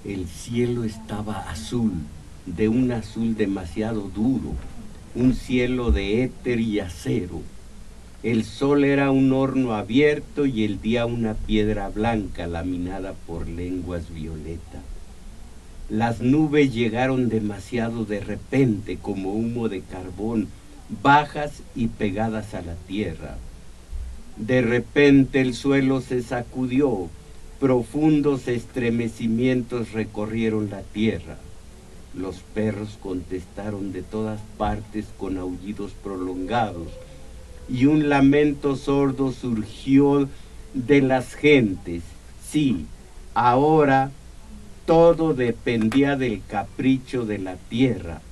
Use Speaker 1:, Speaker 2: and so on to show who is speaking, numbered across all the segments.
Speaker 1: El cielo estaba azul, de un azul demasiado duro, un cielo de éter y acero. El sol era un horno abierto y el día una piedra blanca laminada por lenguas violeta. Las nubes llegaron demasiado de repente como humo de carbón, bajas y pegadas a la tierra. De repente el suelo se sacudió, profundos estremecimientos recorrieron la tierra. Los perros contestaron de todas partes con aullidos prolongados, y un lamento sordo surgió de las gentes. Sí, ahora todo dependía del capricho de la tierra,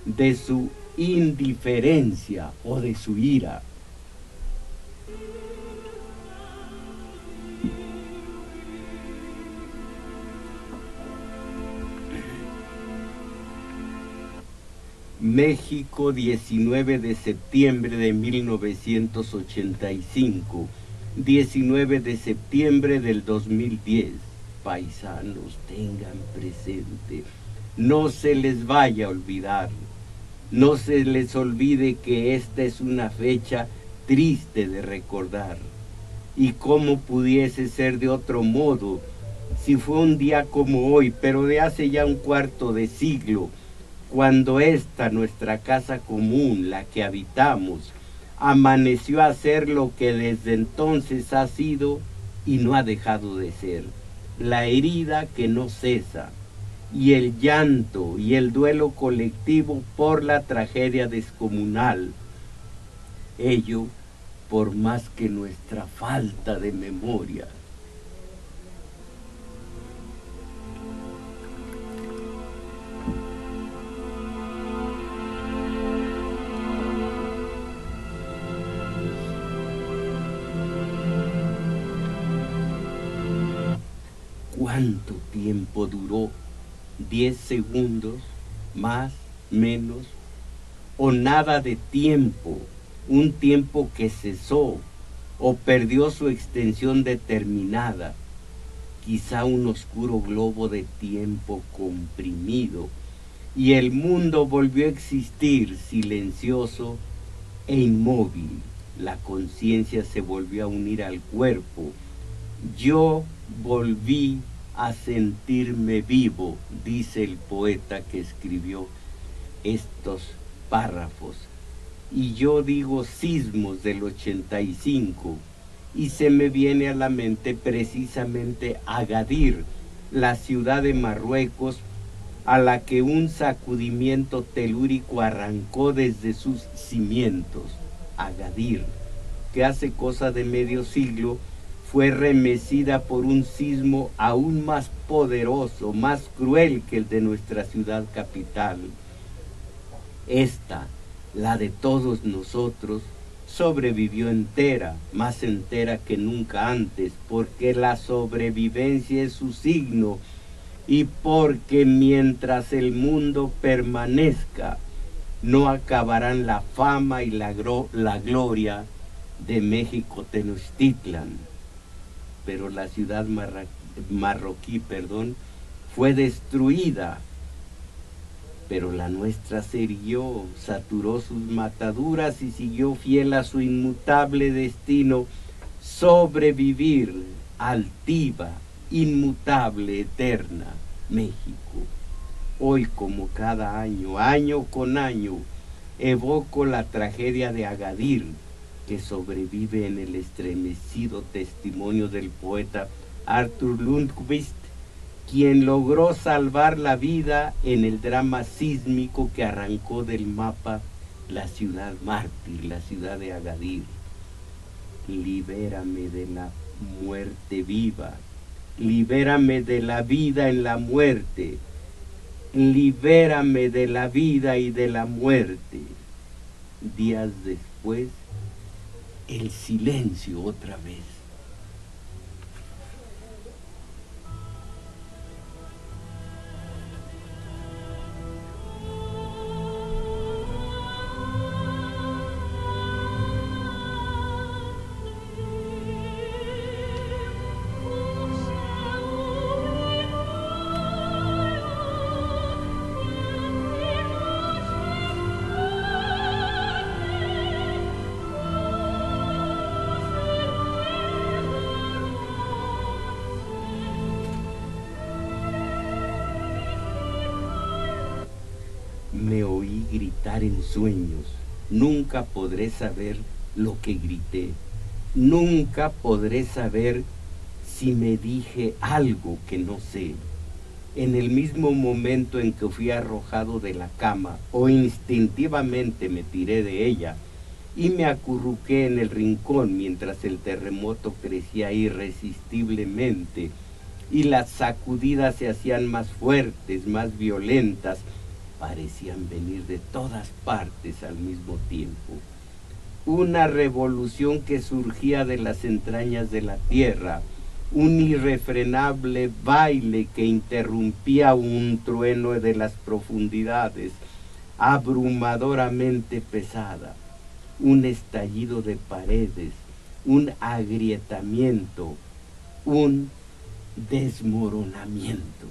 Speaker 1: de su indiferencia o de su ira. México, 19 de septiembre de 1985, 19 de septiembre del 2010. Paisanos, tengan presente, no se les vaya a olvidar, no se les olvide que esta es una fecha triste de recordar. Y cómo pudiese ser de otro modo si fue un día como hoy, pero de hace ya un cuarto de siglo, cuando esta nuestra casa común, la que habitamos, amaneció a ser lo que desde entonces ha sido y no ha dejado de ser, la herida que no cesa, y el llanto y el duelo colectivo por la tragedia descomunal. Ello por más que nuestra falta de memoria. ¿Cuánto tiempo duró? ¿10 segundos? ¿Más? ¿Menos? ¿O nada de tiempo? Un tiempo que cesó o perdió su extensión determinada. Quizá un oscuro globo de tiempo comprimido, y el mundo volvió a existir silencioso e inmóvil. La conciencia se volvió a unir al cuerpo. Yo volví a sentirme vivo, dice el poeta que escribió estos párrafos. Y yo digo sismos del 85, y se me viene a la mente precisamente Agadir, la ciudad de Marruecos, a la que un sacudimiento telúrico arrancó desde sus cimientos. Agadir, que hace cosa de medio siglo fue remecida por un sismo aún más poderoso, más cruel que el de nuestra ciudad capital. Esta, la de todos nosotros, sobrevivió entera, más entera que nunca antes, porque la sobrevivencia es su signo y porque mientras el mundo permanezca, no acabarán la fama y la gloria de México Tenochtitlan. Pero la ciudad marroquí, fue destruida, pero la nuestra se irguió, saturó sus mataduras y siguió fiel a su inmutable destino, sobrevivir, altiva, inmutable, eterna, México. Hoy, como cada año, año con año, evoco la tragedia de Agadir, que sobrevive en el estremecido testimonio del poeta Arthur Lundqvist, quien logró salvar la vida en el drama sísmico que arrancó del mapa la ciudad mártir, la ciudad de Agadir. Libérame de la muerte viva, libérame de la vida en la muerte, libérame de la vida y de la muerte. Días después, el silencio otra vez. me oí gritar en sueños. Nunca podré saber lo que grité. Nunca podré saber si me dije algo que no sé. En el mismo momento en que fui arrojado de la cama o instintivamente me tiré de ella y me acurruqué en el rincón mientras el terremoto crecía irresistiblemente y las sacudidas se hacían más fuertes, más violentas, parecían venir de todas partes al mismo tiempo. Una revolución que surgía de las entrañas de la tierra, un irrefrenable baile que interrumpía un trueno de las profundidades, abrumadoramente pesada, un estallido de paredes, un agrietamiento, un desmoronamiento.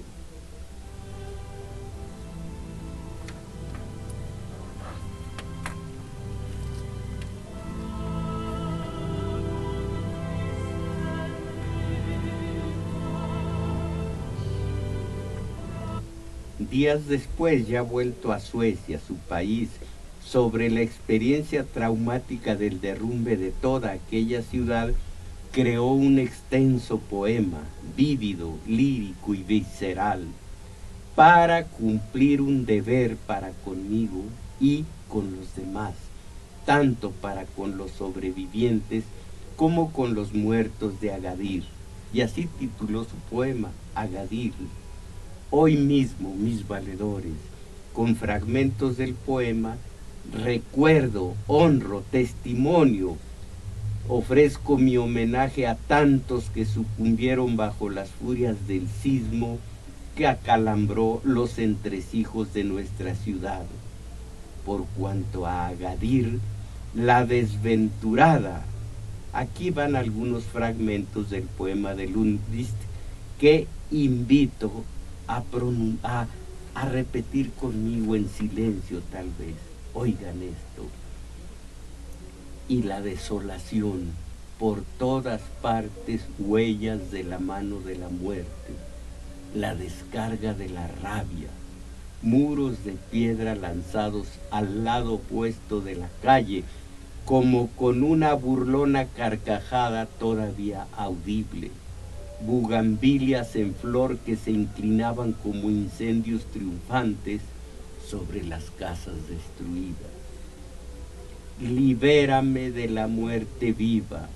Speaker 1: Días después, ya vuelto a Suecia, su país, sobre la experiencia traumática del derrumbe de toda aquella ciudad, creó un extenso poema, vívido, lírico y visceral, para cumplir un deber para conmigo y con los demás, tanto para con los sobrevivientes como con los muertos de Agadir. Y así tituló su poema, Agadir. Hoy mismo, mis valedores, con fragmentos del poema, recuerdo, honro, testimonio, ofrezco mi homenaje a tantos que sucumbieron bajo las furias del sismo que acalambró los entresijos de nuestra ciudad. Por cuanto a Agadir, la desventurada, aquí van algunos fragmentos del poema de Lundqvist que invito a repetir conmigo en silencio tal vez. Oigan esto. Y la desolación, por todas partes huellas de la mano de la muerte, la descarga de la rabia, muros de piedra lanzados al lado opuesto de la calle, como con una burlona carcajada todavía audible, bugambilias en flor que se inclinaban como incendios triunfantes sobre las casas destruidas. Libérame de la muerte viva.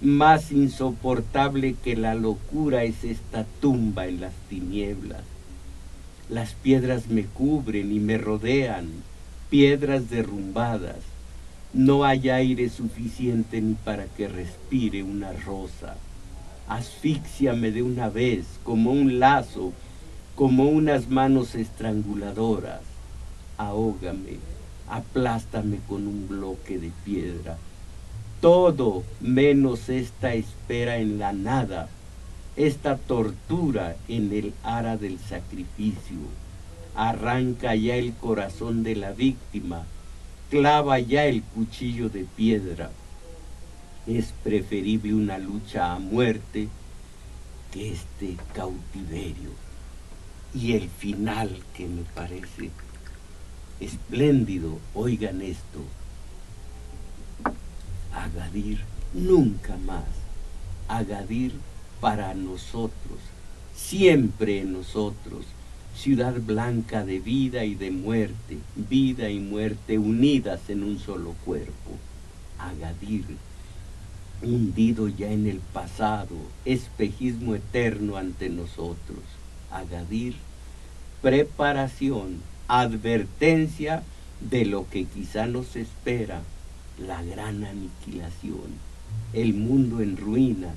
Speaker 1: Más insoportable que la locura es esta tumba en las tinieblas. Las piedras me cubren y me rodean, piedras derrumbadas. No hay aire suficiente ni para que respire una rosa. Asfíxiame de una vez, como un lazo, como unas manos estranguladoras. Ahógame, aplástame con un bloque de piedra. Todo menos esta espera en la nada, esta tortura en el ara del sacrificio. Arranca ya el corazón de la víctima, clava ya el cuchillo de piedra. Es preferible una lucha a muerte que este cautiverio. Y el final, que me parece espléndido, oigan esto. Agadir nunca más. Agadir para nosotros, siempre en nosotros. Ciudad blanca de vida y de muerte, vida y muerte unidas en un solo cuerpo. Agadir, hundido ya en el pasado, espejismo eterno ante nosotros. Agadir, preparación, advertencia de lo que quizá nos espera, la gran aniquilación, el mundo en ruinas,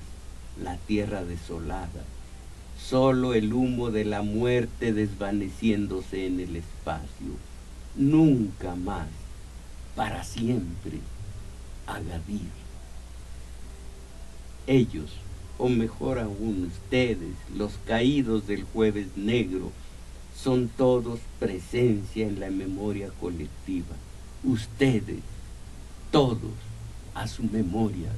Speaker 1: la tierra desolada, solo el humo de la muerte desvaneciéndose en el espacio. Nunca más, para siempre, Agadir. Ellos, o mejor aún ustedes, los caídos del Jueves Negro, son todos presencia en la memoria colectiva. Ustedes, todos, a su memoria.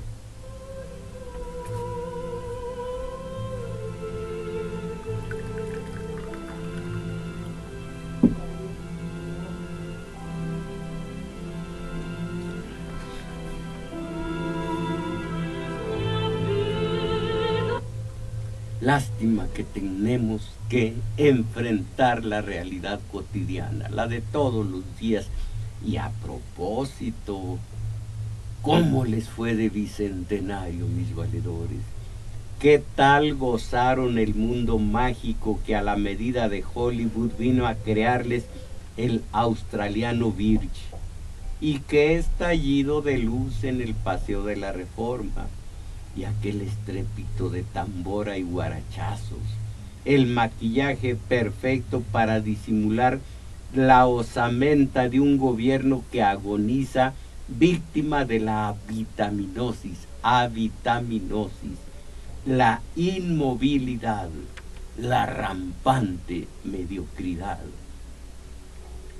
Speaker 1: Lástima que tenemos que enfrentar la realidad cotidiana, la de todos los días. Y a propósito, ¿cómo les fue de bicentenario, mis valedores? ¿Qué tal gozaron el mundo mágico que a la medida de Hollywood vino a crearles el australiano Birch? Y qué estallido de luz en el Paseo de la Reforma, y aquel estrépito de tambora y guarachazos, el maquillaje perfecto para disimular la osamenta de un gobierno que agoniza víctima de la avitaminosis, la inmovilidad, la rampante mediocridad.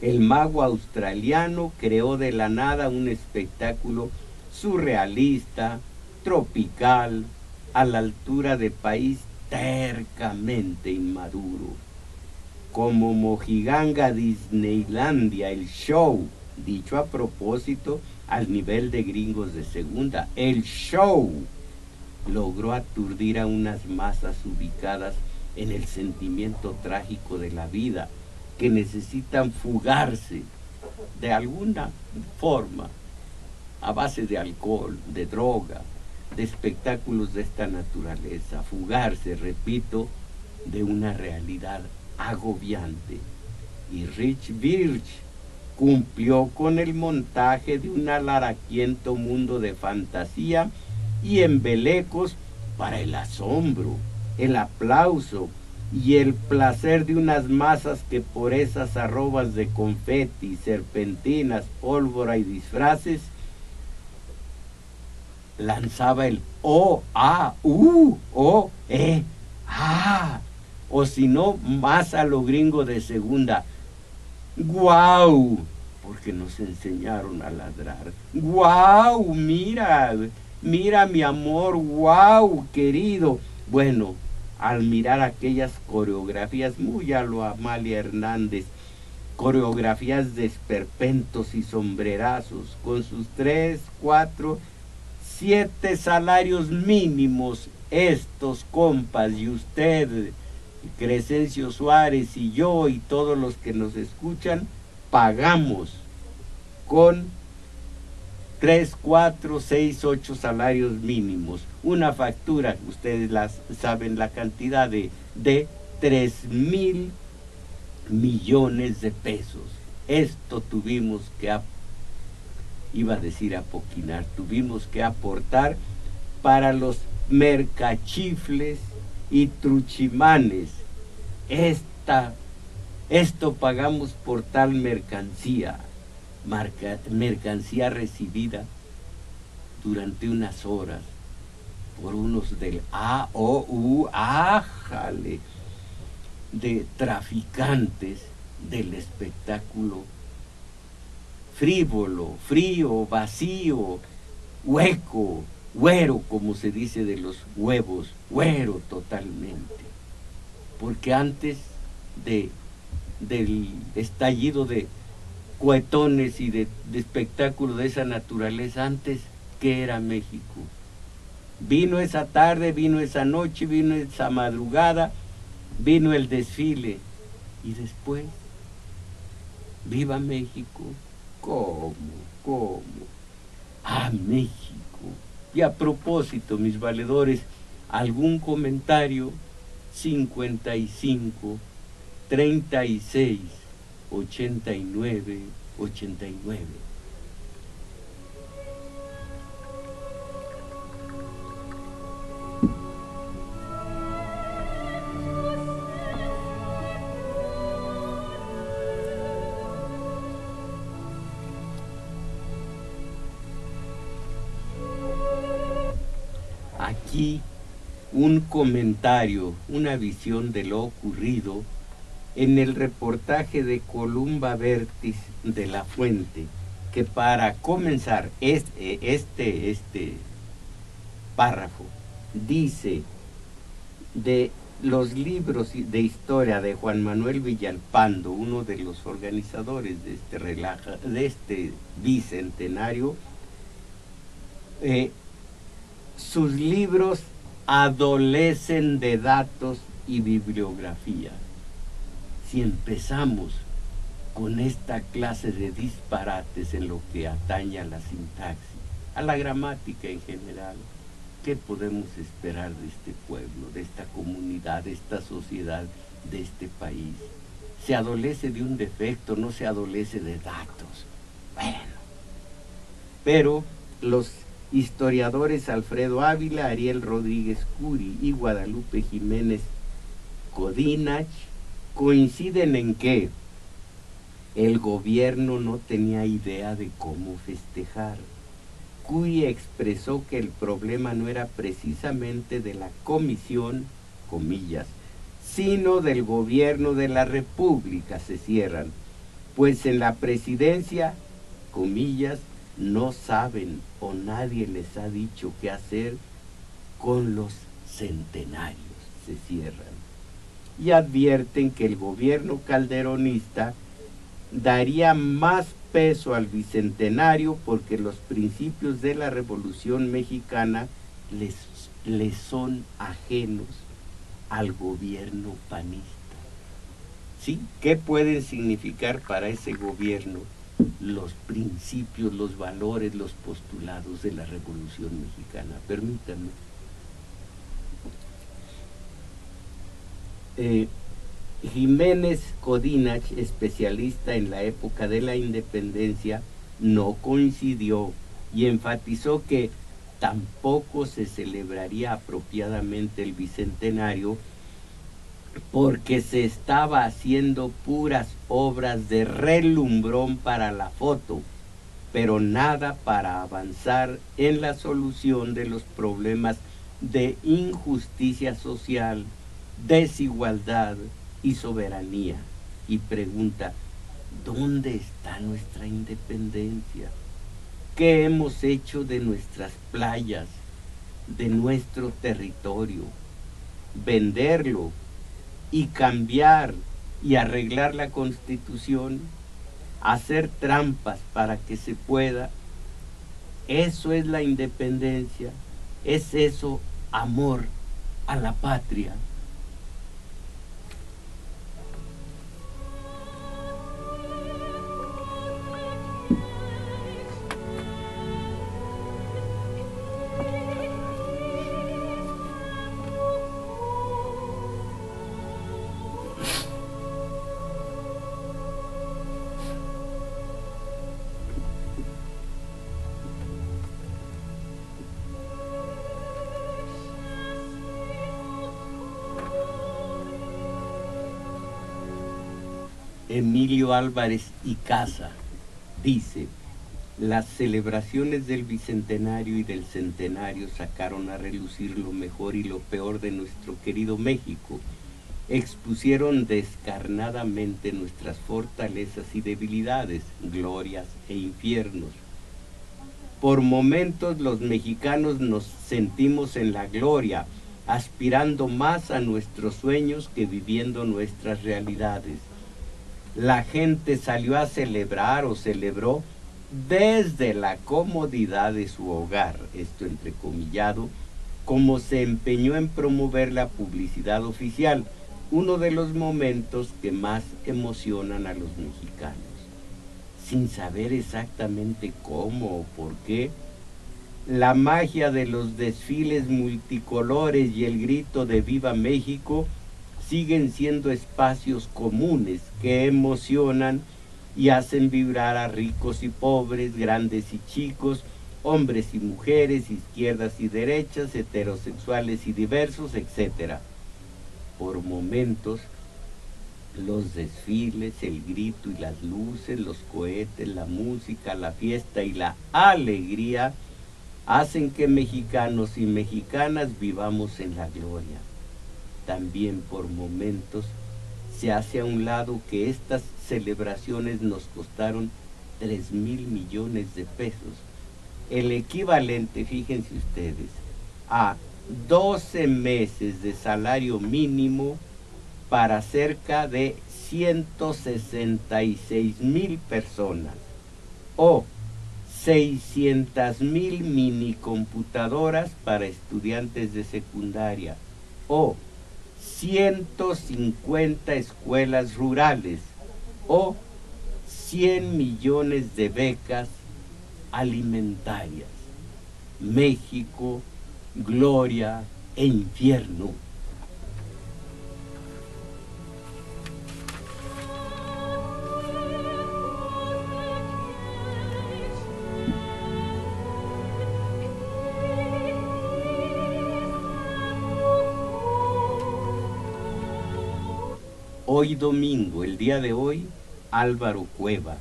Speaker 1: El mago australiano creó de la nada un espectáculo surrealista, tropical, a la altura de país tercamente inmaduro. Como Mojiganga Disneylandia, el show, dicho a propósito, al nivel de gringos de segunda, el show logró aturdir a unas masas ubicadas en el sentimiento trágico de la vida, que necesitan fugarse de alguna forma, a base de alcohol, de droga, de espectáculos de esta naturaleza, fugarse, repito, de una realidad agobiante. Y Rich Birch cumplió con el montaje de un alaraquiento mundo de fantasía y embelecos para el asombro, el aplauso y el placer de unas masas que por esas arrobas de confeti, serpentinas, pólvora y disfraces lanzaba el o, a, u, o, a, o si no, más a lo gringo de segunda, guau, porque nos enseñaron a ladrar, guau, mira, mira mi amor, guau, querido. Bueno, al mirar aquellas coreografías, muy a lo Amalia Hernández, coreografías de esperpentos y sombrerazos, con sus 3, 4, 7 salarios mínimos, estos compas y usted, Crescencio Suárez y yo y todos los que nos escuchan, pagamos con 3, 4, 6, 8 salarios mínimos. Una factura, ustedes saben la cantidad de 3,000 millones de pesos. Esto tuvimos que, iba a decir apoquinar, tuvimos que aportar para los mercachifles y truchimanes. Esto pagamos por tal mercancía. Mercancía recibida durante unas horas por unos del ájale, de traficantes del espectáculo frívolo, frío, vacío, hueco, güero, como se dice de los huevos, güero totalmente. Porque antes del estallido de cuetones y de espectáculos de esa naturaleza, antes, ¿qué era México? Vino esa tarde, vino esa noche, vino esa madrugada, vino el desfile, y después, ¡viva México! ¿Cómo? ¡Ah, México! Y a propósito, mis valedores, ¿algún comentario? 55 36 89 89. Aquí un comentario, una visión de lo ocurrido en el reportaje de Columba Vértiz de la Fuente, que para comenzar este párrafo dice: de los libros de historia de Juan Manuel Villalpando, uno de los organizadores de este bicentenario, sus libros adolecen de datos y bibliografía. Si empezamos con esta clase de disparates en lo que atañe a la sintaxis, a la gramática en general, ¿qué podemos esperar de este pueblo, de esta comunidad, de esta sociedad, de este país? Se adolece de un defecto, no se adolece de datos. Bueno, pero los historiadores Alfredo Ávila, Ariel Rodríguez Curi y Guadalupe Jiménez Codinach coinciden en que el gobierno no tenía idea de cómo festejar. Curi expresó que el problema no era precisamente de la comisión, comillas, sino del gobierno de la República, se cierran, pues en la presidencia, comillas, no saben o nadie les ha dicho qué hacer con los centenarios, se cierran. Y advierten que el gobierno calderonista daría más peso al bicentenario porque los principios de la Revolución Mexicana les son ajenos al gobierno panista. ¿Sí? ¿Qué pueden significar para ese gobierno los principios, los valores, los postulados de la Revolución Mexicana? Permítanme. Jiménez Codinach, especialista en la época de la independencia, no coincidió y enfatizó que tampoco se celebraría apropiadamente el bicentenario porque se estaba haciendo puras obras de relumbrón para la foto, pero nada para avanzar en la solución de los problemas de injusticia social, desigualdad y soberanía. Y pregunta, ¿dónde está nuestra independencia? ¿Qué hemos hecho de nuestras playas, de nuestro territorio? Venderlo y cambiar y arreglar la Constitución, hacer trampas para que se pueda. Eso es la independencia, es eso amor a la patria. Emilio Álvarez y Casa dice, las celebraciones del bicentenario y del centenario sacaron a relucir lo mejor y lo peor de nuestro querido México, expusieron descarnadamente nuestras fortalezas y debilidades, glorias e infiernos. Por momentos los mexicanos nos sentimos en la gloria, aspirando más a nuestros sueños que viviendo nuestras realidades. La gente salió a celebrar o celebró desde la comodidad de su hogar, esto entrecomillado, como se empeñó en promover la publicidad oficial, uno de los momentos que más emocionan a los mexicanos. Sin saber exactamente cómo o por qué, la magia de los desfiles multicolores y el grito de ¡Viva México! Siguen siendo espacios comunes que emocionan y hacen vibrar a ricos y pobres, grandes y chicos, hombres y mujeres, izquierdas y derechas, heterosexuales y diversos, etc. Por momentos, los desfiles, el grito y las luces, los cohetes, la música, la fiesta y la alegría hacen que mexicanos y mexicanas vivamos en la gloria. También por momentos se hace a un lado que estas celebraciones nos costaron 3,000 millones de pesos, el equivalente, fíjense ustedes, a 12 meses de salario mínimo para cerca de 166,000 personas, o 600,000 minicomputadoras para estudiantes de secundaria o 150 escuelas rurales o 100 millones de becas alimentarias. México, gloria e infierno. Hoy domingo, el día de hoy, Álvaro Cueva.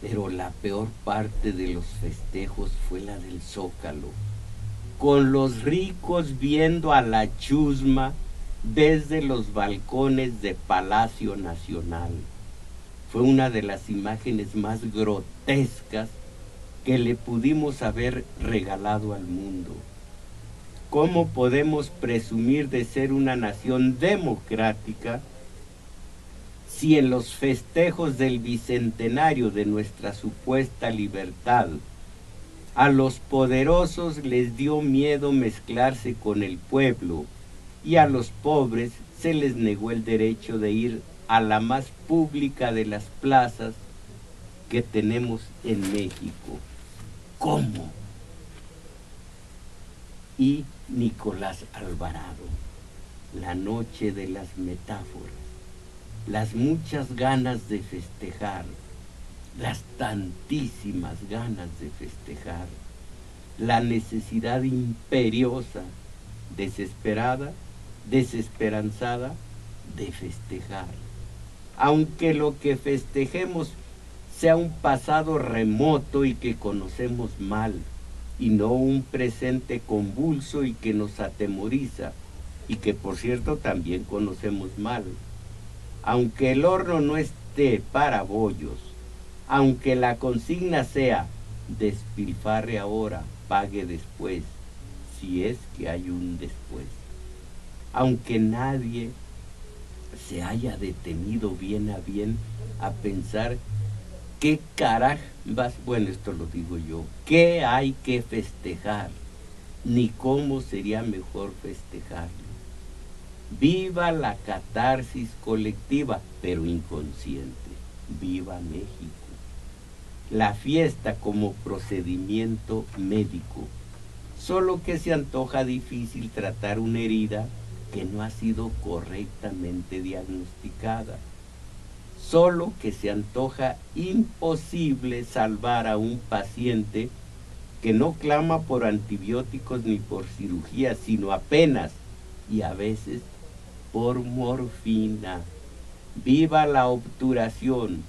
Speaker 1: Pero la peor parte de los festejos fue la del Zócalo, con los ricos viendo a la chusma desde los balcones de Palacio Nacional. Fue una de las imágenes más grotescas que le pudimos haber regalado al mundo. ¿Cómo podemos presumir de ser una nación democrática si en los festejos del bicentenario de nuestra supuesta libertad a los poderosos les dio miedo mezclarse con el pueblo y a los pobres se les negó el derecho de ir a la más pública de las plazas que tenemos en México? ¿Cómo? Y Nicolás Alvarado, la noche de las metáforas, las muchas ganas de festejar, las tantísimas ganas de festejar, la necesidad imperiosa, desesperada, desesperanzada de festejar. Aunque lo que festejemos sea un pasado remoto y que conocemos mal, y no un presente convulso y que nos atemoriza, y que por cierto también conocemos mal. Aunque el horno no esté para bollos, aunque la consigna sea despilfarre ahora, pague después, si es que hay un después. Aunque nadie se haya detenido bien a pensar qué carambas, bueno, esto lo digo yo, qué hay que festejar, ni cómo sería mejor festejarlo. Viva la catarsis colectiva, pero inconsciente. Viva México. La fiesta como procedimiento médico. Solo que se antoja difícil tratar una herida que no ha sido correctamente diagnosticada. Solo que se antoja imposible salvar a un paciente que no clama por antibióticos ni por cirugía, sino apenas y a veces por morfina. Viva la obturación,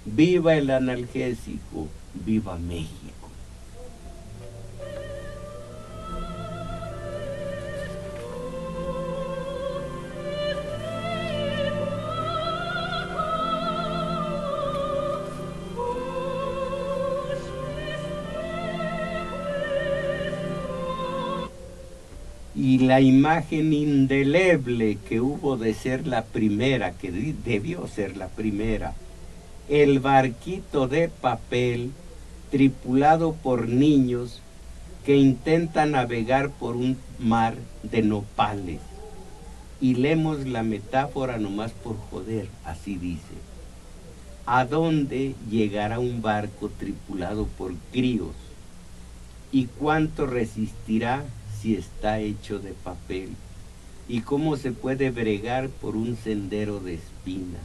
Speaker 1: viva el analgésico, viva México. Y la imagen indeleble que hubo de ser la primera, que debió ser la primera, el barquito de papel tripulado por niños que intentan navegar por un mar de nopales. Y leemos la metáfora nomás por joder, así dice. ¿A dónde llegará un barco tripulado por críos? ¿Y cuánto resistirá si está hecho de papel? ¿Y cómo se puede bregar por un sendero de espinas?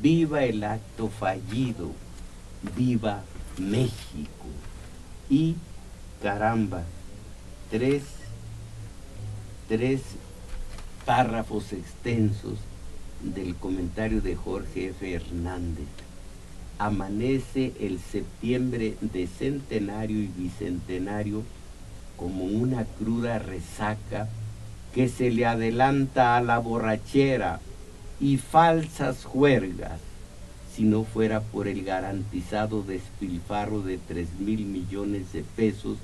Speaker 1: Viva el acto fallido, viva México. Y caramba, tres párrafos extensos del comentario de Jorge F. Hernández. Amanece el septiembre de centenario y bicentenario como una cruda resaca que se le adelanta a la borrachera y falsas juergas, si no fuera por el garantizado despilfarro de 3,000 millones de pesos,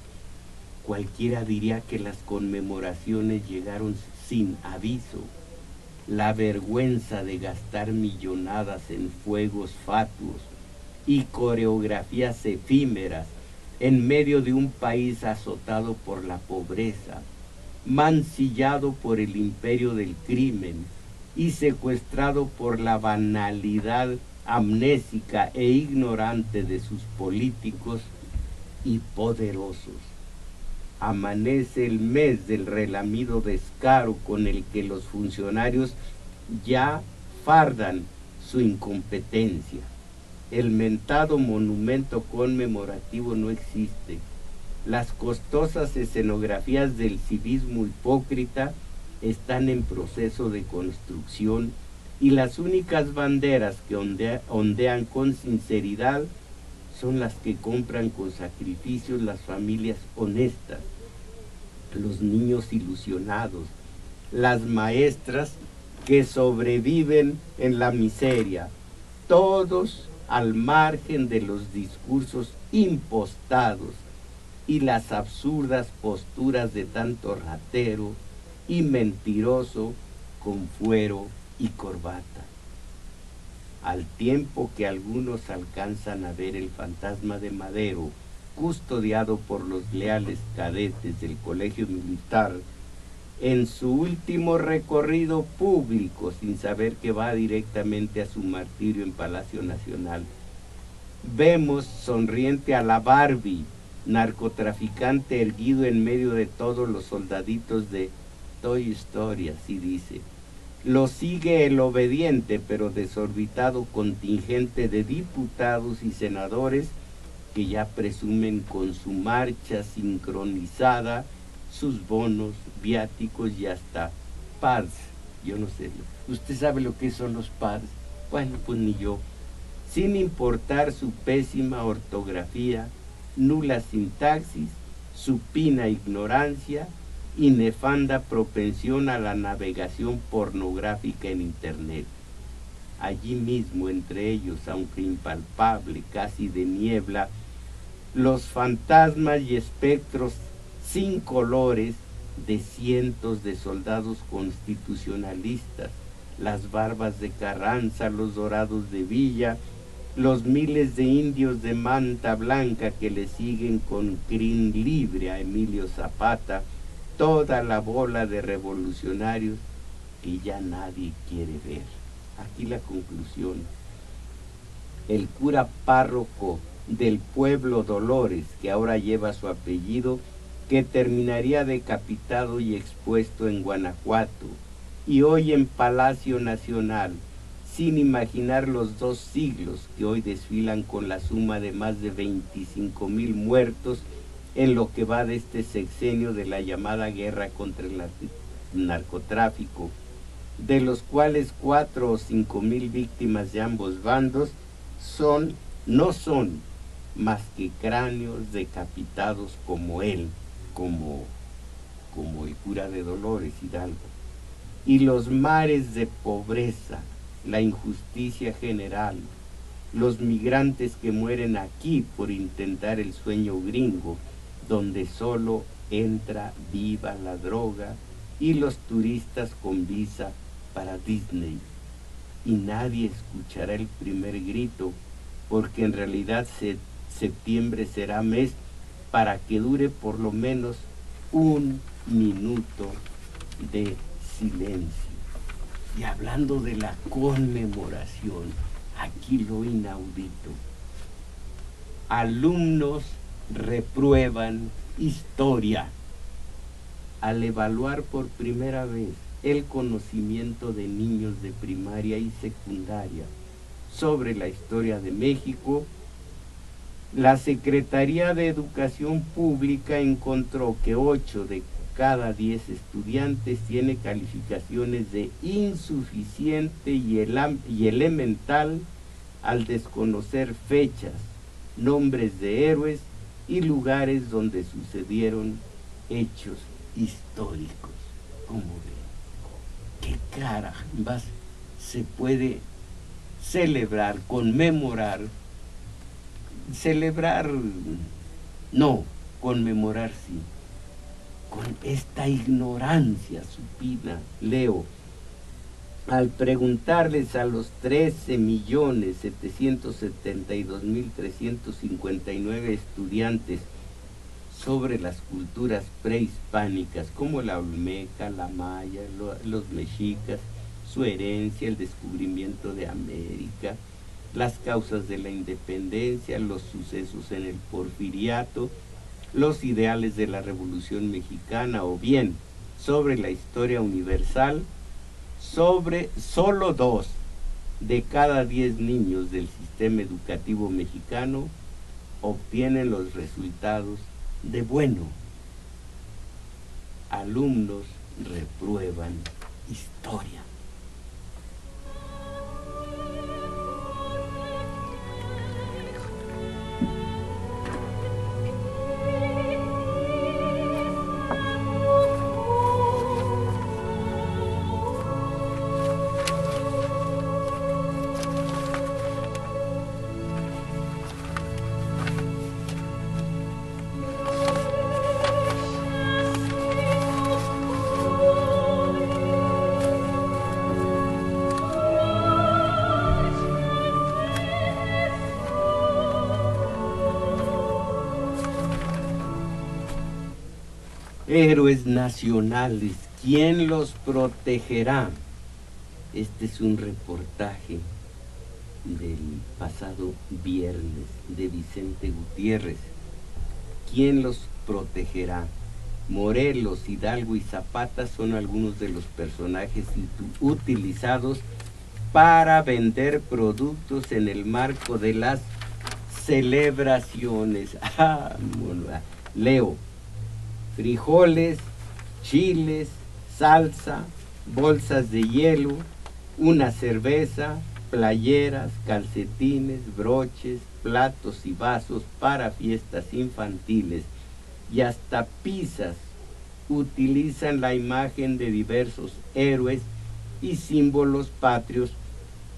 Speaker 1: cualquiera diría que las conmemoraciones llegaron sin aviso. La vergüenza de gastar millonadas en fuegos fatuos, y coreografías efímeras en medio de un país azotado por la pobreza, mancillado por el imperio del crimen y secuestrado por la banalidad amnésica e ignorante de sus políticos y poderosos. Amanece el mes del relamido descaro con el que los funcionarios ya fardan su incompetencia. El mentado monumento conmemorativo no existe. Las costosas escenografías del civismo hipócrita están en proceso de construcción y las únicas banderas que ondean con sinceridad son las que compran con sacrificios las familias honestas, los niños ilusionados, las maestras que sobreviven en la miseria, todos al margen de los discursos impostados y las absurdas posturas de tanto ratero y mentiroso con fuero y corbata. Al tiempo que algunos alcanzan a ver el fantasma de Madero, custodiado por los leales cadetes del Colegio Militar, en su último recorrido público, sin saber que va directamente a su martirio en Palacio Nacional. Vemos sonriente a la Barbie, narcotraficante erguido en medio de todos los soldaditos de Toy Story, así dice. Lo sigue el obediente pero desorbitado contingente de diputados y senadores que ya presumen con su marcha sincronizada sus bonos, viáticos y hasta pads. Yo no sé, ¿usted sabe lo que son los pads? Bueno, pues ni yo. Sin importar su pésima ortografía, nula sintaxis, supina ignorancia y nefanda propensión a la navegación pornográfica en Internet. Allí mismo, entre ellos, aunque impalpable, casi de niebla, los fantasmas y espectros sin colores de cientos de soldados constitucionalistas, las barbas de Carranza, los dorados de Villa, los miles de indios de manta blanca que le siguen con crin libre a Emilio Zapata, toda la bola de revolucionarios que ya nadie quiere ver. Aquí la conclusión. El cura párroco del pueblo Dolores, que ahora lleva su apellido, que terminaría decapitado y expuesto en Guanajuato, y hoy en Palacio Nacional, sin imaginar los 2 siglos que hoy desfilan con la suma de más de 25,000 muertos en lo que va de este sexenio de la llamada guerra contra el narcotráfico, de los cuales 4 o 5,000 víctimas de ambos bandos no son más que cráneos decapitados como él, como el cura de Dolores Hidalgo. Y los mares de pobreza, la injusticia general, los migrantes que mueren aquí por intentar el sueño gringo, donde solo entra viva la droga, y los turistas con visa para Disney. Y nadie escuchará el primer grito, porque en realidad septiembre será mes para que dure por lo menos 1 minuto de silencio. Y hablando de la conmemoración, aquí lo inaudito. Alumnos reprueban historia al evaluar por primera vez el conocimiento de niños de primaria y secundaria sobre la historia de México. La Secretaría de Educación Pública encontró que 8 de cada 10 estudiantes tiene calificaciones de insuficiente y elemental al desconocer fechas, nombres de héroes y lugares donde sucedieron hechos históricos. ¿Cómo ven? ¿Qué carambas se puede celebrar, conmemorar? Conmemorar sí, con esta ignorancia supina? Leo, al preguntarles a los 13.772.359 estudiantes sobre las culturas prehispánicas, como la olmeca, la maya, los mexicas, su herencia, el descubrimiento de América, las causas de la independencia, los sucesos en el porfiriato, los ideales de la Revolución Mexicana, o bien sobre la historia universal, solo 2 de cada 10 niños del sistema educativo mexicano obtienen los resultados de bueno. Alumnos reprueban historia. Héroes nacionales, ¿quién los protegerá? Este es un reportaje del pasado viernes de Vicente Gutiérrez. ¿Quién los protegerá? Morelos, Hidalgo y Zapata son algunos de los personajes utilizados para vender productos en el marco de las celebraciones. Leo: frijoles, chiles, salsa, bolsas de hielo, una cerveza, playeras, calcetines, broches, platos y vasos para fiestas infantiles, y hasta pizzas utilizan la imagen de diversos héroes y símbolos patrios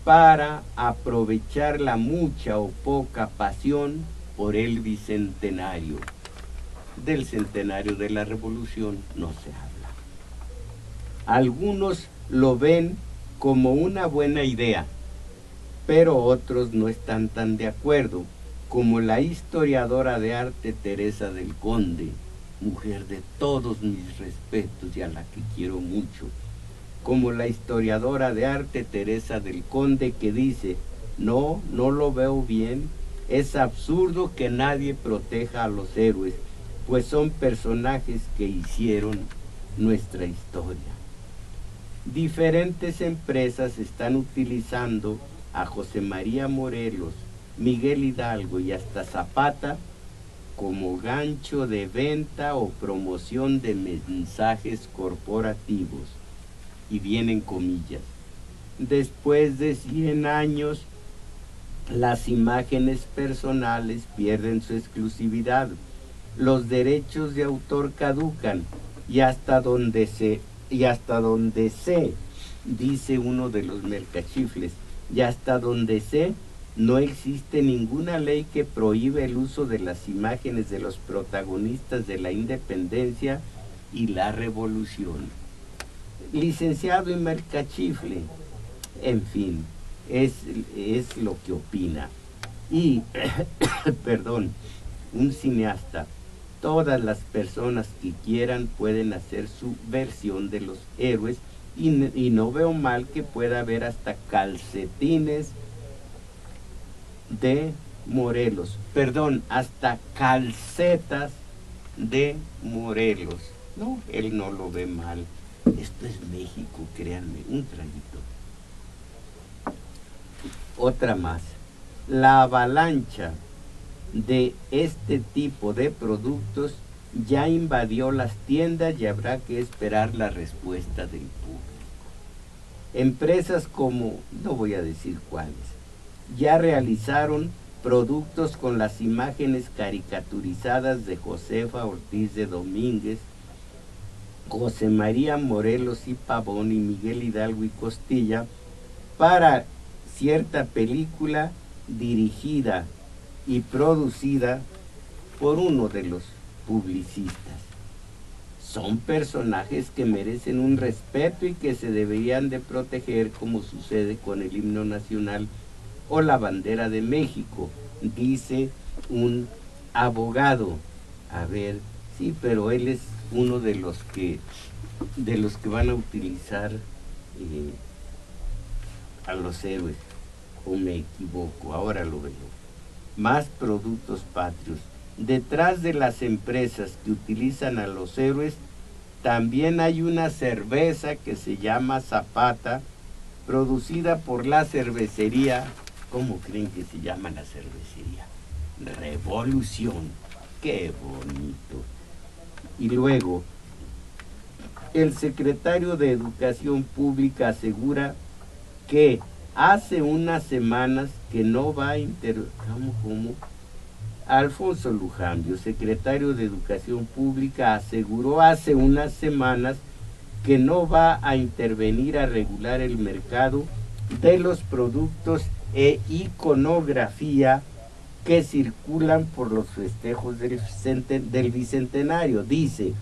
Speaker 1: para aprovechar la mucha o poca pasión por el bicentenario. Del centenario de la Revolución no se habla. Algunos lo ven como una buena idea, pero otros no están tan de acuerdo, como la historiadora de arte Teresa del Conde, mujer de todos mis respetos y a la que quiero mucho, como la historiadora de arte Teresa del Conde, que dice: no lo veo bien, es absurdo que nadie proteja a los héroes, pues son personajes que hicieron nuestra historia. Diferentes empresas están utilizando a José María Morelos, Miguel Hidalgo y hasta Zapata como gancho de venta o promoción de mensajes corporativos. Y vienen comillas: después de 100 años, las imágenes personales pierden su exclusividad, los derechos de autor caducan, y hasta donde sé, dice uno de los mercachifles, y hasta donde sé, no existe ninguna ley que prohíbe el uso de las imágenes de los protagonistas de la independencia y la revolución. Licenciado y mercachifle, en fin, es lo que opina. Y, perdón, un cineasta: todas las personas que quieran pueden hacer su versión de los héroes, y no veo mal que pueda haber hasta calcetines de Morelos, perdón, hasta calcetas de Morelos. No, él no lo ve mal. Esto es México, créanme. Un traguito. Otra más: la avalancha de este tipo de productos ya invadió las tiendas y habrá que esperar la respuesta del público. Empresas como, no voy a decir cuáles, ya realizaron productos con las imágenes caricaturizadas de Josefa Ortiz de Domínguez, José María Morelos y Pavón y Miguel Hidalgo y Costilla para cierta película dirigida y producida por uno de los publicistas. son personajes que merecen un respeto y que se deberían de proteger, como sucede con el himno nacional o la bandera de México, dice un abogado. A ver, sí, pero él es uno de los que van a utilizar a los héroes, o me equivoco, ahora lo veo. Más productos patrios. Detrás de las empresas que utilizan a los héroes, también hay una cerveza que se llama Zapata, producida por la cervecería. ¿Cómo creen que se llama la cervecería? Revolución. ¡Qué bonito! Y luego, el secretario de Educación Pública asegura que hace unas semanas que no va a ¿Cómo? Alfonso Lujambio, secretario de Educación Pública, aseguró hace unas semanas que no va a intervenir a regular el mercado de los productos e iconografía que circulan por los festejos del Bicentenario. Dice,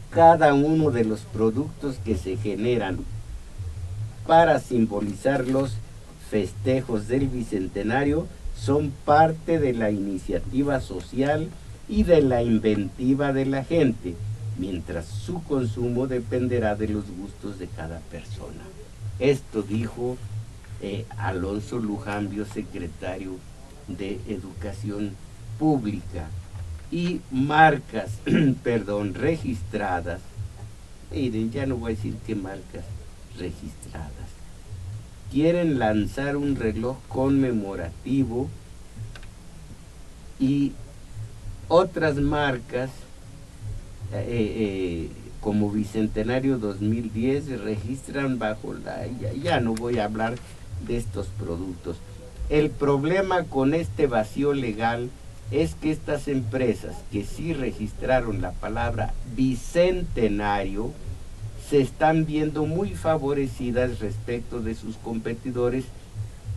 Speaker 1: cada uno de los productos que se generan para simbolizar los festejos del Bicentenario son parte de la iniciativa social y de la inventiva de la gente, mientras su consumo dependerá de los gustos de cada persona. Esto dijo Alonso Lujambio, secretario de Educación Pública. Y marcas, registradas, miren, ya no voy a decir qué marcas registradas, quieren lanzar un reloj conmemorativo, y otras marcas como Bicentenario 2010 registran bajo ya no voy a hablar de estos productos. El problema con este vacío legal es que estas empresas que sí registraron la palabra Bicentenario se están viendo muy favorecidas respecto de sus competidores,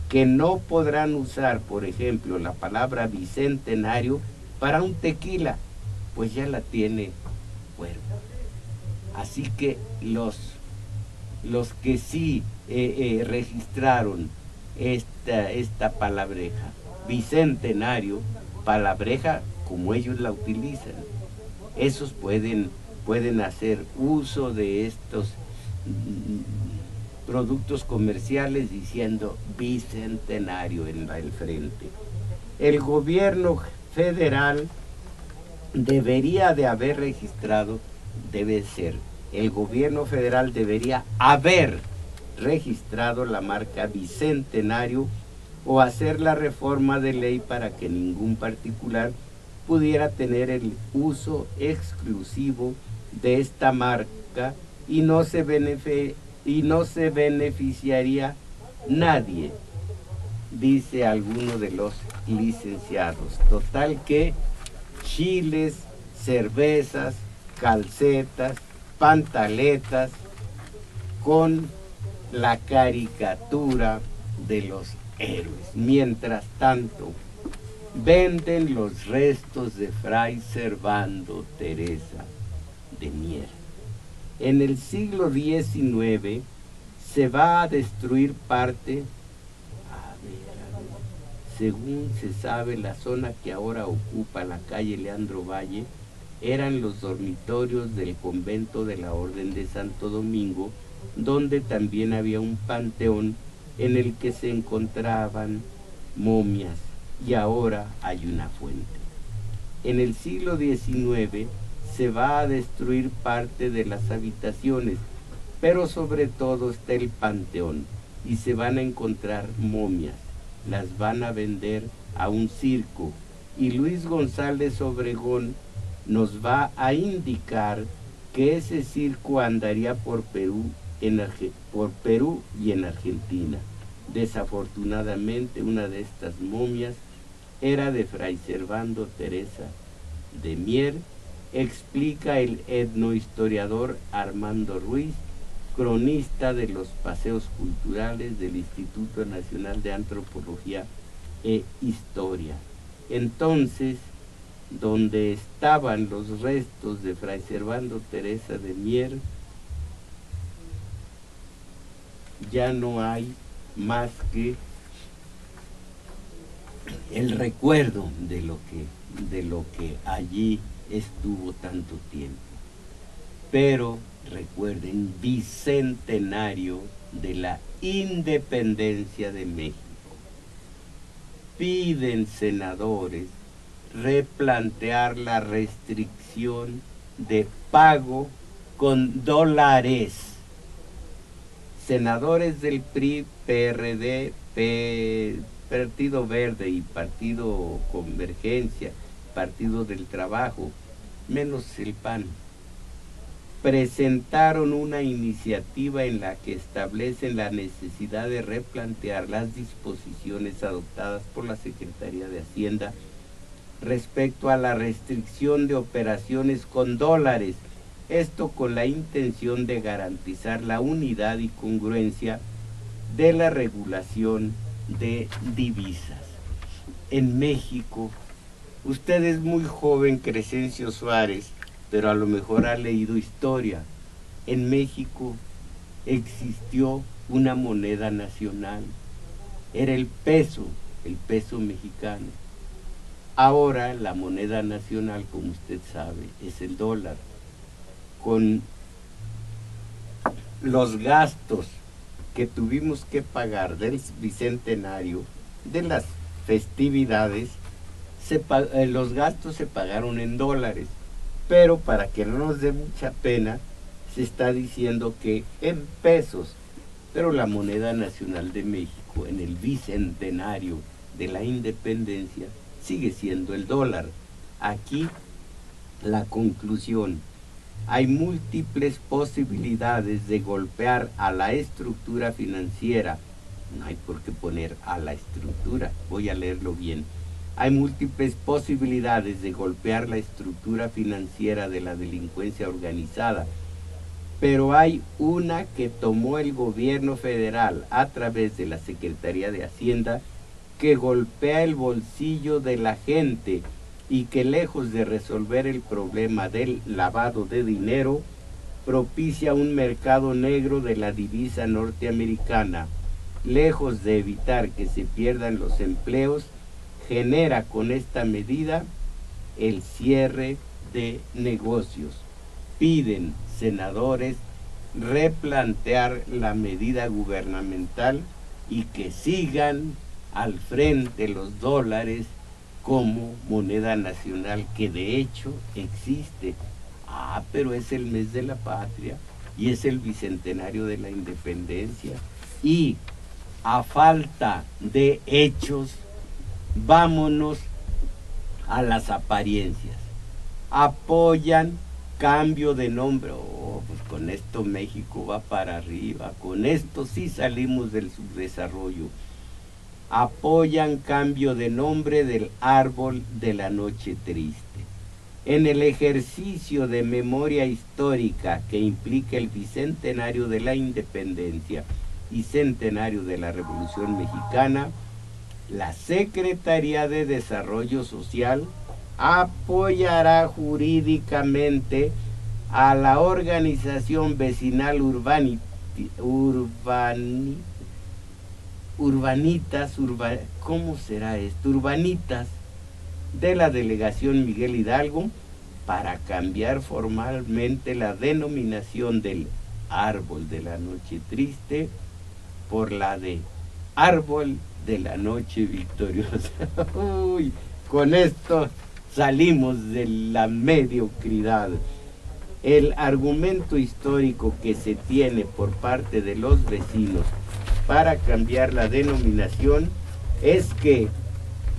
Speaker 1: que no podrán usar, por ejemplo, la palabra Bicentenario para un tequila, pues ya la tiene Cuervo. Así que los que sí registraron esta palabreja, Bicentenario, palabreja como ellos la utilizan, esos pueden hacer uso de estos productos comerciales diciendo Bicentenario en el frente. El gobierno federal debería de haber registrado, el gobierno federal debería haber registrado la marca Bicentenario o hacer la reforma de ley para que ningún particular pudiera tener el uso exclusivo de esta marca y no se beneficiaría nadie, dice alguno de los licenciados. Total que chiles, cervezas, calcetas, pantaletas con la caricatura de los héroes. Mientras tanto, venden los restos de Fray Servando Teresa de Mier. En el siglo XIX se va a destruir parte, según se sabe, la zona que ahora ocupa la calle Leandro Valle eran los dormitorios del convento de la Orden de Santo Domingo, donde también había un panteón en el que se encontraban momias, y ahora hay una fuente. En el siglo XIX se va a destruir parte de las habitaciones, pero sobre todo está el panteón, y se van a encontrar momias. Las van a vender a un circo, y Luis González Obregón nos va a indicar que ese circo andaría por Perú y en Argentina. Desafortunadamente, una de estas momias era de Fray Servando Teresa de Mier, explica el etnohistoriador Armando Ruiz, cronista de los paseos culturales del Instituto Nacional de Antropología e Historia. Entonces, donde estaban los restos de Fray Servando Teresa de Mier, ya no hay más que el recuerdo de lo que allí estuvo tanto tiempo. Pero recuerden, bicentenario de la independencia de México. Piden senadores replantear la restricción de pago con dólares. Senadores del PRI, PRD, Partido Verde y Partido Convergencia, Partido del Trabajo, menos el PAN, presentaron una iniciativa en la que establecen la necesidad de replantear las disposiciones adoptadas por la Secretaría de Hacienda respecto a la restricción de operaciones con dólares, esto con la intención de garantizar la unidad y congruencia de la regulación de divisas. En México, usted es muy joven, Crescencio Suárez, pero a lo mejor ha leído historia. En México existió una moneda nacional, era el peso mexicano. Ahora la moneda nacional, como usted sabe, es el dólar. Con los gastos que tuvimos que pagar del bicentenario, de las festividades, los gastos se pagaron en dólares, pero para que no nos dé mucha pena, se está diciendo que en pesos, pero la moneda nacional de México en el bicentenario de la independencia sigue siendo el dólar. Aquí la conclusión: hay múltiples posibilidades de golpear a la estructura financiera. No hay por qué poner a la estructura, voy a leerlo bien. Hay múltiples posibilidades de golpear la estructura financiera de la delincuencia organizada, pero hay una que tomó el gobierno federal a través de la Secretaría de Hacienda, que golpea el bolsillo de la gente y que, lejos de resolver el problema del lavado de dinero, propicia un mercado negro de la divisa norteamericana. Lejos de evitar que se pierdan los empleos, genera con esta medida el cierre de negocios. Piden senadores replantear la medida gubernamental y que sigan al frente los dólares como moneda nacional, que de hecho existe. Pero es el mes de la patria y es el bicentenario de la independencia, y a falta de hechos, vámonos a las apariencias. Apoyan cambio de nombre. Pues con esto México va para arriba, con esto sí salimos del subdesarrollo. Apoyan cambio de nombre del árbol de la noche triste. En el ejercicio de memoria histórica que implica el bicentenario de la independencia y centenario de la Revolución Mexicana, la Secretaría de Desarrollo Social apoyará jurídicamente a la organización vecinal Urbanitas de la delegación Miguel Hidalgo, para cambiar formalmente la denominación del árbol de la noche triste por la de árbol de la noche victoriosa. Uy, con esto salimos de la mediocridad. El argumento histórico que se tiene por parte de los vecinos para cambiar la denominación es que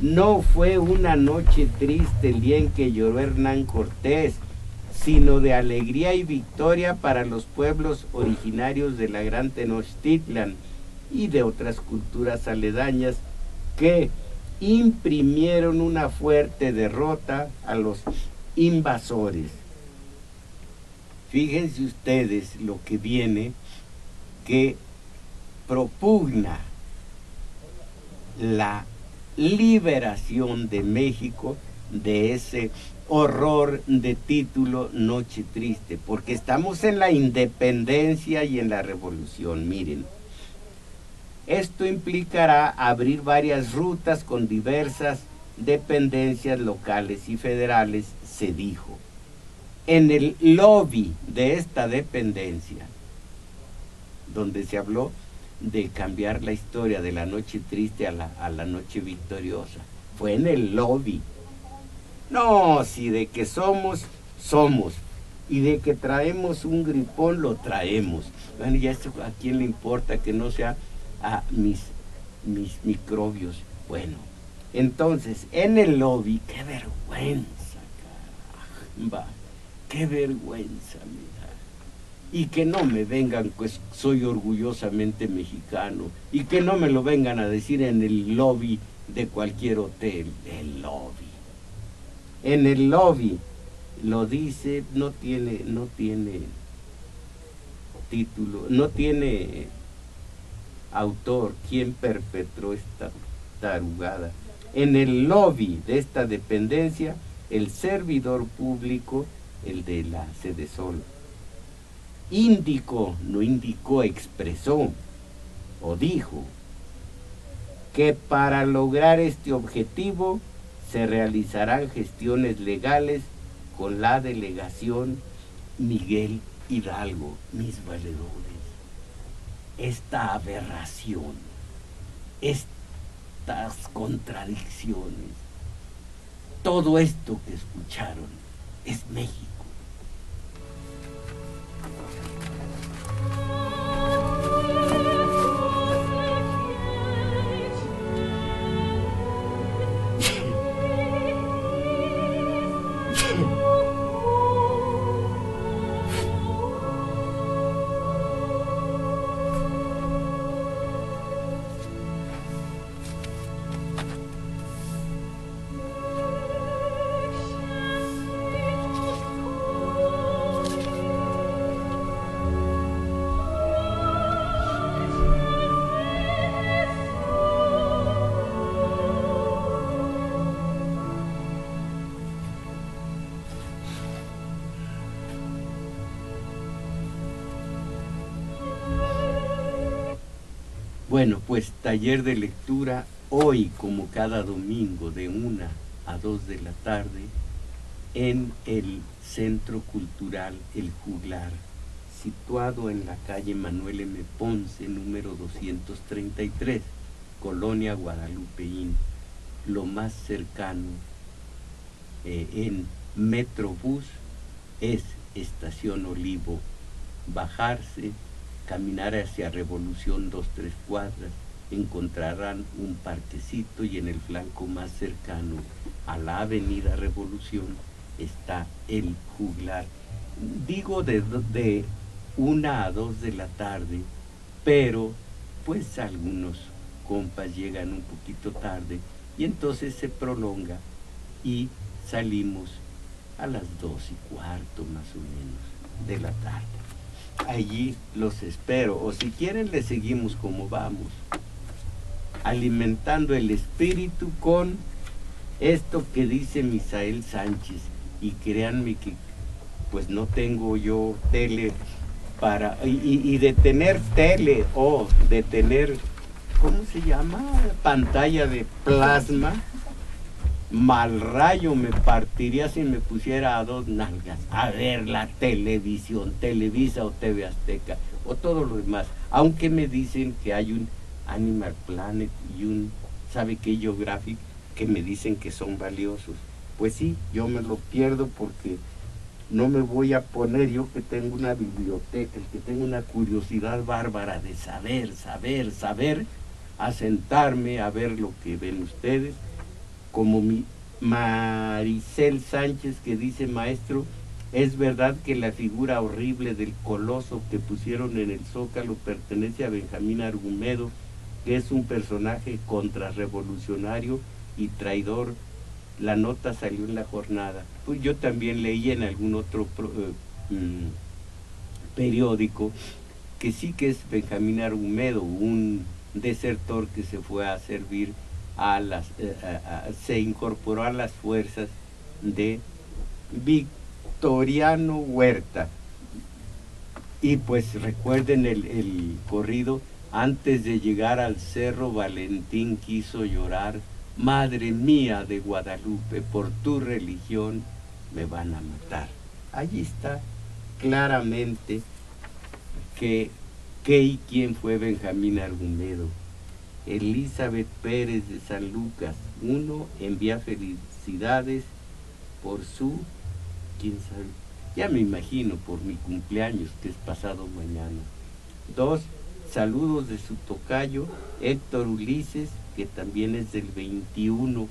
Speaker 1: no fue una noche triste el día en que lloró Hernán Cortés, sino de alegría y victoria para los pueblos originarios de la Gran Tenochtitlan y de otras culturas aledañas, que imprimieron una fuerte derrota a los invasores. Fíjense ustedes lo que viene, que propugna la liberación de México de ese horror de título Noche Triste, porque estamos en la independencia y en la revolución. Miren, esto implicará abrir varias rutas con diversas dependencias locales y federales, se dijo. En el lobby de esta dependencia, donde se habló de cambiar la historia de la noche triste a la noche victoriosa, fue en el lobby. No, si de que somos, somos. Y de que traemos un gripón, lo traemos. Bueno, ya esto, ¿a quién le importa que no sea a mis microbios? Bueno, entonces, en el lobby, qué vergüenza, caramba, qué vergüenza me da. Y que no me vengan, pues soy orgullosamente mexicano, y que no me lo vengan a decir en el lobby de cualquier hotel, el lobby. En el lobby lo dice, no tiene título, no tiene autor, quién perpetró esta tarugada. En el lobby de esta dependencia, el servidor público, el de la Sedesol, expresó o dijo que para lograr este objetivo se realizarán gestiones legales con la delegación Miguel Hidalgo, mis valedores. Esta aberración, estas contradicciones, todo esto que escucharon es México. Bueno, pues taller de lectura hoy, como cada domingo, de 1 a 2 de la tarde, en el Centro Cultural El Juglar, situado en la calle Manuel M. Ponce, número 233, Colonia Guadalupeín, lo más cercano en Metrobús es Estación Olivo, bajarse, caminar hacia Revolución 2-3 cuadras, encontrarán un parquecito y en el flanco más cercano a la avenida Revolución está el Juglar. Digo de 1 a 2 de la tarde, pero pues algunos compas llegan un poquito tarde y entonces se prolonga y salimos a las 2:15 más o menos de la tarde. Allí los espero, o si quieren le seguimos como vamos, alimentando el espíritu con esto que dice Misael Sánchez. Y créanme que pues no tengo yo tele para, y de tener tele o de tener, ¿cómo se llama? Pantalla de plasma, mal rayo me partiría si me pusiera a 2 nalgas a ver la televisión, Televisa o TV Azteca o todo lo demás, aunque me dicen que hay un Animal Planet y un, ¿sabe qué? Geographic, que me dicen que son valiosos. Pues sí, yo me lo pierdo porque no me voy a poner, yo que tengo una biblioteca, el que tengo una curiosidad bárbara de saber, a sentarme a ver lo que ven ustedes, como mi Maricel Sánchez, que dice: maestro, ¿es verdad que la figura horrible del coloso que pusieron en el Zócalo pertenece a Benjamín Argumedo, que es un personaje contrarrevolucionario y traidor? La nota salió en La Jornada. Pues yo también leí en algún otro periódico que sí que es Benjamín Argumedo, un desertor que se fue a servir se incorporó a las fuerzas de Victoriano Huerta. Y pues recuerden el corrido: antes de llegar al cerro, Valentín quiso llorar, madre mía de Guadalupe, por tu religión me van a matar. Allí está claramente qué y quién fue Benjamín Argumedo. Elizabeth Pérez de San Lucas, 1, envía felicidades por su, quién sabe, ya me imagino, por mi cumpleaños, que es pasado mañana. 2, saludos de su tocayo, Héctor Ulises, que también es del 21.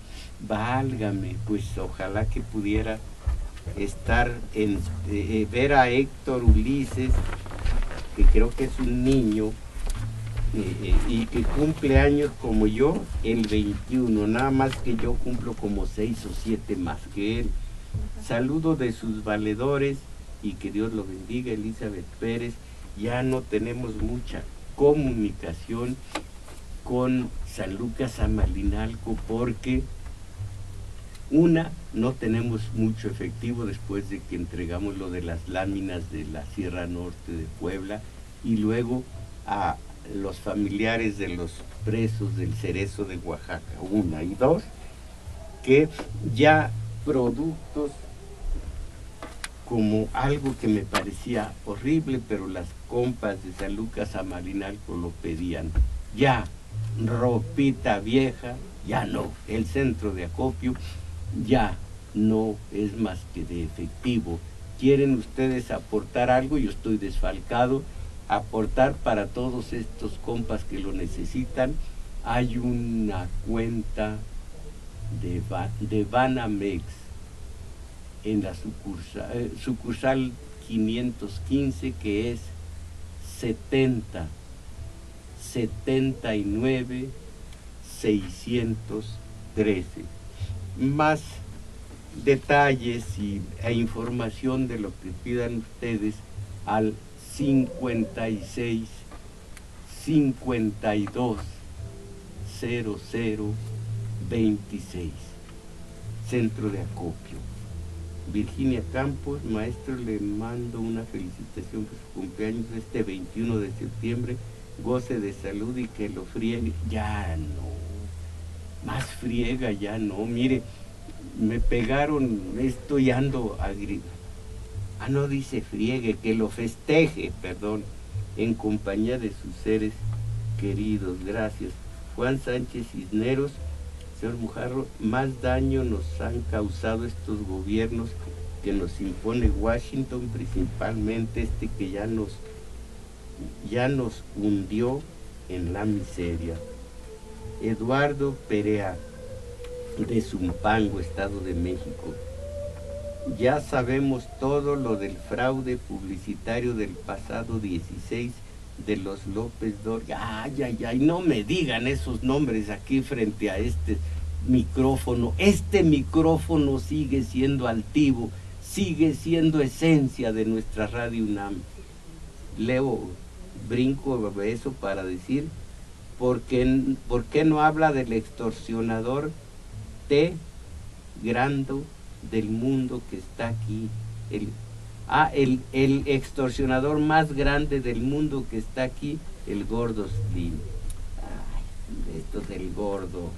Speaker 1: Válgame, pues ojalá que pudiera estar ver a Héctor Ulises, que creo que es un niño, y que cumple años como yo el 21, nada más que yo cumplo como 6 o 7 más que él. Saludo de sus valedores y que Dios lo bendiga. Elizabeth Pérez. Ya no tenemos mucha comunicación con San Lucas Amalinalco porque no tenemos mucho efectivo después de que entregamos lo de las láminas de la Sierra Norte de Puebla, y luego a los familiares de los presos del Cerezo de Oaxaca, 1, y 2, que ya productos como algo que me parecía horrible, pero las compas de San Lucas Amalinalco lo pedían. Ya, ropita vieja, ya no. El centro de acopio ya no es más que de efectivo. ¿Quieren ustedes aportar algo? Yo estoy desfalcado. Aportar para todos estos compas que lo necesitan. Hay una cuenta de Banamex en la sucursal 515, que es 70 79 613. Más detalles e información de lo que pidan ustedes al 56 52 00 26, Centro de Acopio. Virginia Campos, maestro, le mando una felicitación por su cumpleaños este 21 de septiembre. Goce de salud y que lo friegue. Ya no, más friega ya no. Mire, me pegaron esto y ando a gritar. No dice friegue, que lo festeje, perdón, en compañía de sus seres queridos. Gracias. Juan Sánchez Cisneros. Señor Mujarro, más daño nos han causado estos gobiernos que nos impone Washington, principalmente este que ya nos hundió en la miseria. Eduardo Perea, de Zumpango, Estado de México. Ya sabemos todo lo del fraude publicitario del pasado 16 de los López Dóriga. Ay, no me digan esos nombres aquí frente a este micrófono. Este micrófono sigue siendo altivo, sigue siendo esencia de nuestra Radio UNAM. Brinco eso para decir, ¿por qué no habla del extorsionador Grando del mundo que está aquí? El extorsionador más grande del mundo que está aquí, el Gordo Slim. Esto del gordo.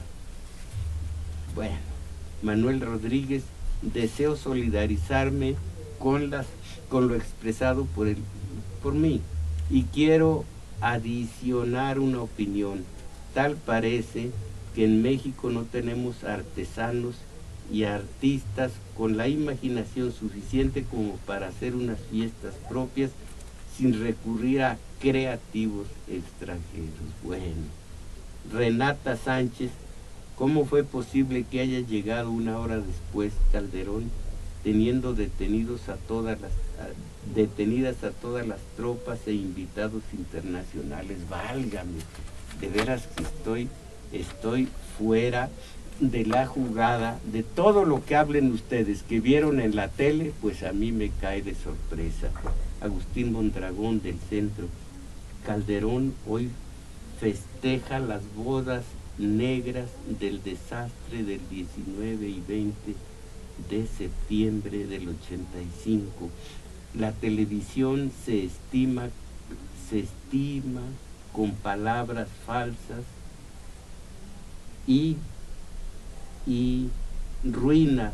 Speaker 1: Bueno, Manuel Rodríguez, deseo solidarizarme con lo expresado por mí, y quiero adicionar una opinión. Tal parece que en México no tenemos artesanos y artistas con la imaginación suficiente como para hacer unas fiestas propias sin recurrir a creativos extranjeros. Bueno, Renata Sánchez, ¿cómo fue posible que haya llegado una hora después Calderón, teniendo detenidas a todas las tropas e invitados internacionales? Válgame, de veras que estoy fuera de la jugada. De todo lo que hablen ustedes que vieron en la tele, pues a mí me cae de sorpresa. Agustín Mondragón, del Centro. Calderón hoy festeja las bodas negras del desastre del 19 y 20 de septiembre del 85. La televisión se estima con palabras falsas y ruinas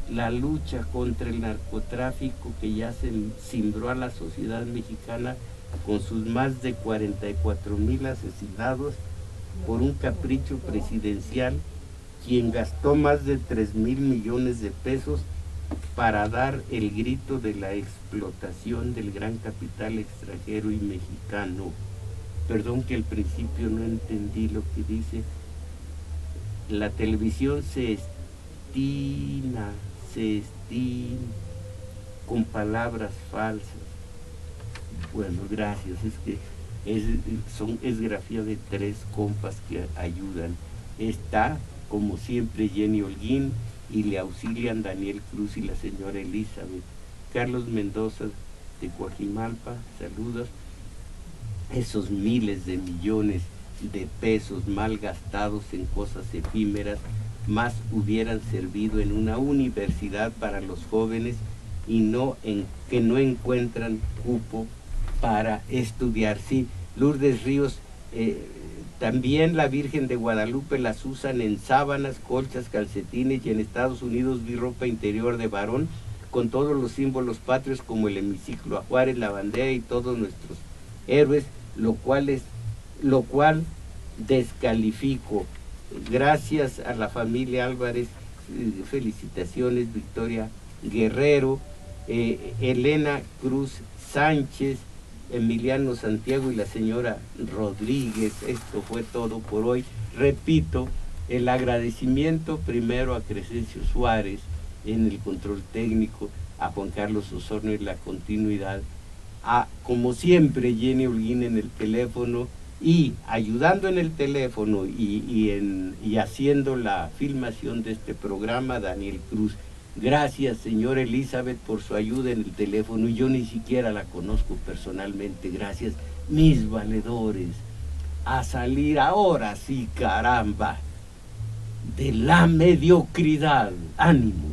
Speaker 1: la lucha contra el narcotráfico que ya se cimbró a la sociedad mexicana con sus más de 44,000 asesinados por un capricho presidencial, quien gastó más de 3,000 millones de pesos para dar el grito de la explotación del gran capital extranjero y mexicano. Perdón que al principio no entendí lo que dice. La televisión se estima con palabras falsas. Bueno, gracias, es que es grafía de 3 compas que ayudan. Está, como siempre, Jenny Holguín, y le auxilian Daniel Cruz y la señora Elizabeth. Carlos Mendoza de Coajimalpa, saludos. Esos miles de millones de pesos mal gastados en cosas efímeras, más hubieran servido en una universidad para los jóvenes y que no encuentran cupo para estudiar. Sí, Lourdes Ríos, también la Virgen de Guadalupe las usan en sábanas, colchas, calcetines, y en Estados Unidos vi ropa interior de varón con todos los símbolos patrios como el hemiciclo a Juárez, la bandera y todos nuestros héroes, lo cual descalifico. Gracias a la familia Álvarez, felicitaciones, Victoria Guerrero, Elena Cruz Sánchez, Emiliano Santiago y la señora Rodríguez. Esto fue todo por hoy. Repito, el agradecimiento primero a Crescencio Suárez en el control técnico, a Juan Carlos Osorno en la continuidad, a, como siempre, Jenny Holguín en el teléfono, y ayudando en el teléfono y haciendo la filmación de este programa, Daniel Cruz. Gracias, señora Elizabeth, por su ayuda en el teléfono, y yo ni siquiera la conozco personalmente. Gracias, mis valedores. A salir ahora sí, caramba, de la mediocridad. Ánimo.